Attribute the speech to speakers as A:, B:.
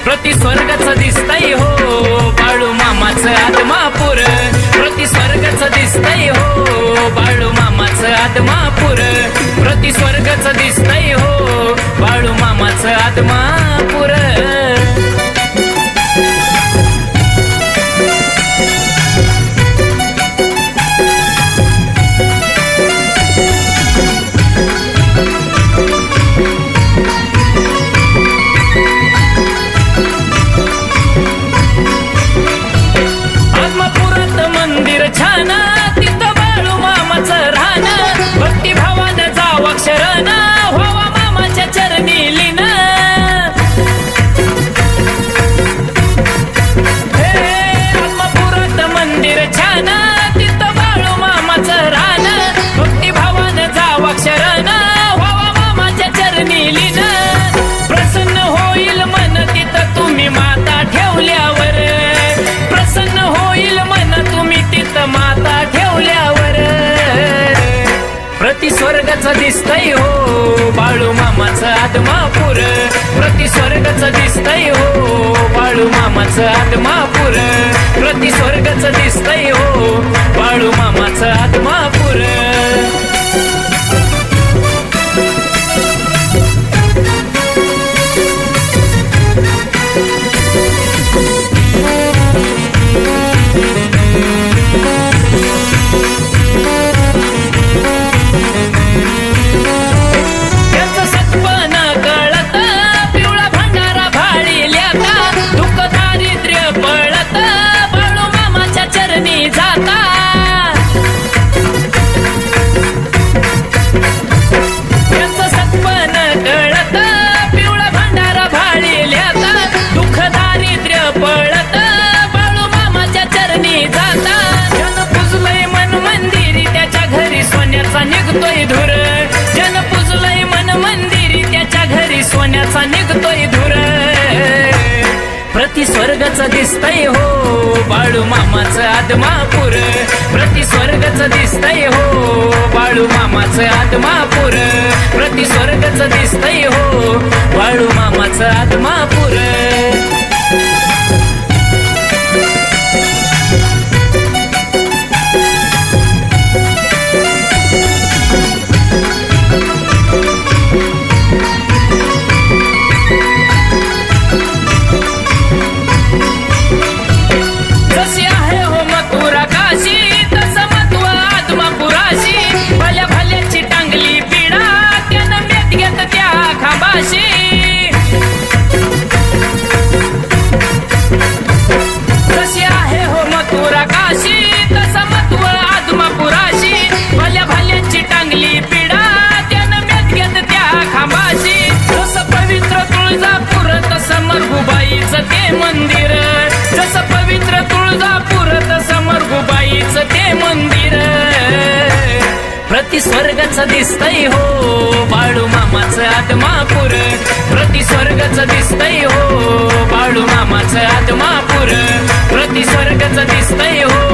A: प्रति स्वर्गच दिसतंय हो बाळू मामाचं आदमापूर, प्रति स्वर्गच दिसतंय हो बाळू मामाचं आदमापूर, प्रति स्वर्गच दिसतंय हो बाळू मामाचं आदमापूर। छान तिथं बाळू मामाचं राहणं, भक्तिभावानं जावं अक्षरन व्हावा मामाच्या चरणी लीन। हे आत्मापुरात मंदिर छान तिथं बाळू मामाचं राहणं, भक्तिभावानं जावं अक्षरन व्हावा मामाच्या चरणी लीन। प्रसन्न होईल मन तिथं तुम्ही माता ठेवल्यावर, प्रसन्न होईल मन तुम्ही तिथं माता ठेवल्यावर। प्रति स्वर्गच दिसतंय हो बाळू मामाचं आदमापूर, प्रति स्वर्गच दिसतंय हो बाळू मामाचं आदमापूर, प्रति स्वर्गच दिसतंय हो बाळू मामाचं आदमापूर। निघतोय धूर जन पुजलय मन मंदिरी, त्याच्या घरी सोन्याचा निघतोय धूर। प्रति स्वर्गच दिसतंय हो बाळू मामाचं आदमापूर, प्रति स्वर्गच दिसतंय हो बाळू मामाचं आदमापूर, प्रति स्वर्गच दिसतंय हो बाळू मामाचं आदमापूर। जशी आहे हो मथुरा काशी, तसं महत्व आदमापुराशी, भल्या भल्यांची टांगली पिढा त्यानं मेत घेत त्या खांबाशी। जसं पवित्र तुळजापूर तसं मरगुबाईचं ते मंदिर, जसं पवित्र तुळजापूर तसं मरगुबाईचं ते मंदिर। प्रति स्वर्गच दिसतंय हो बाळू मामाचं आदमापूर, प्रति स्वर्गच दिसतंय हो बाळू मामाचं आदमापूर, प्रति स्वर्गच दिसतंय हो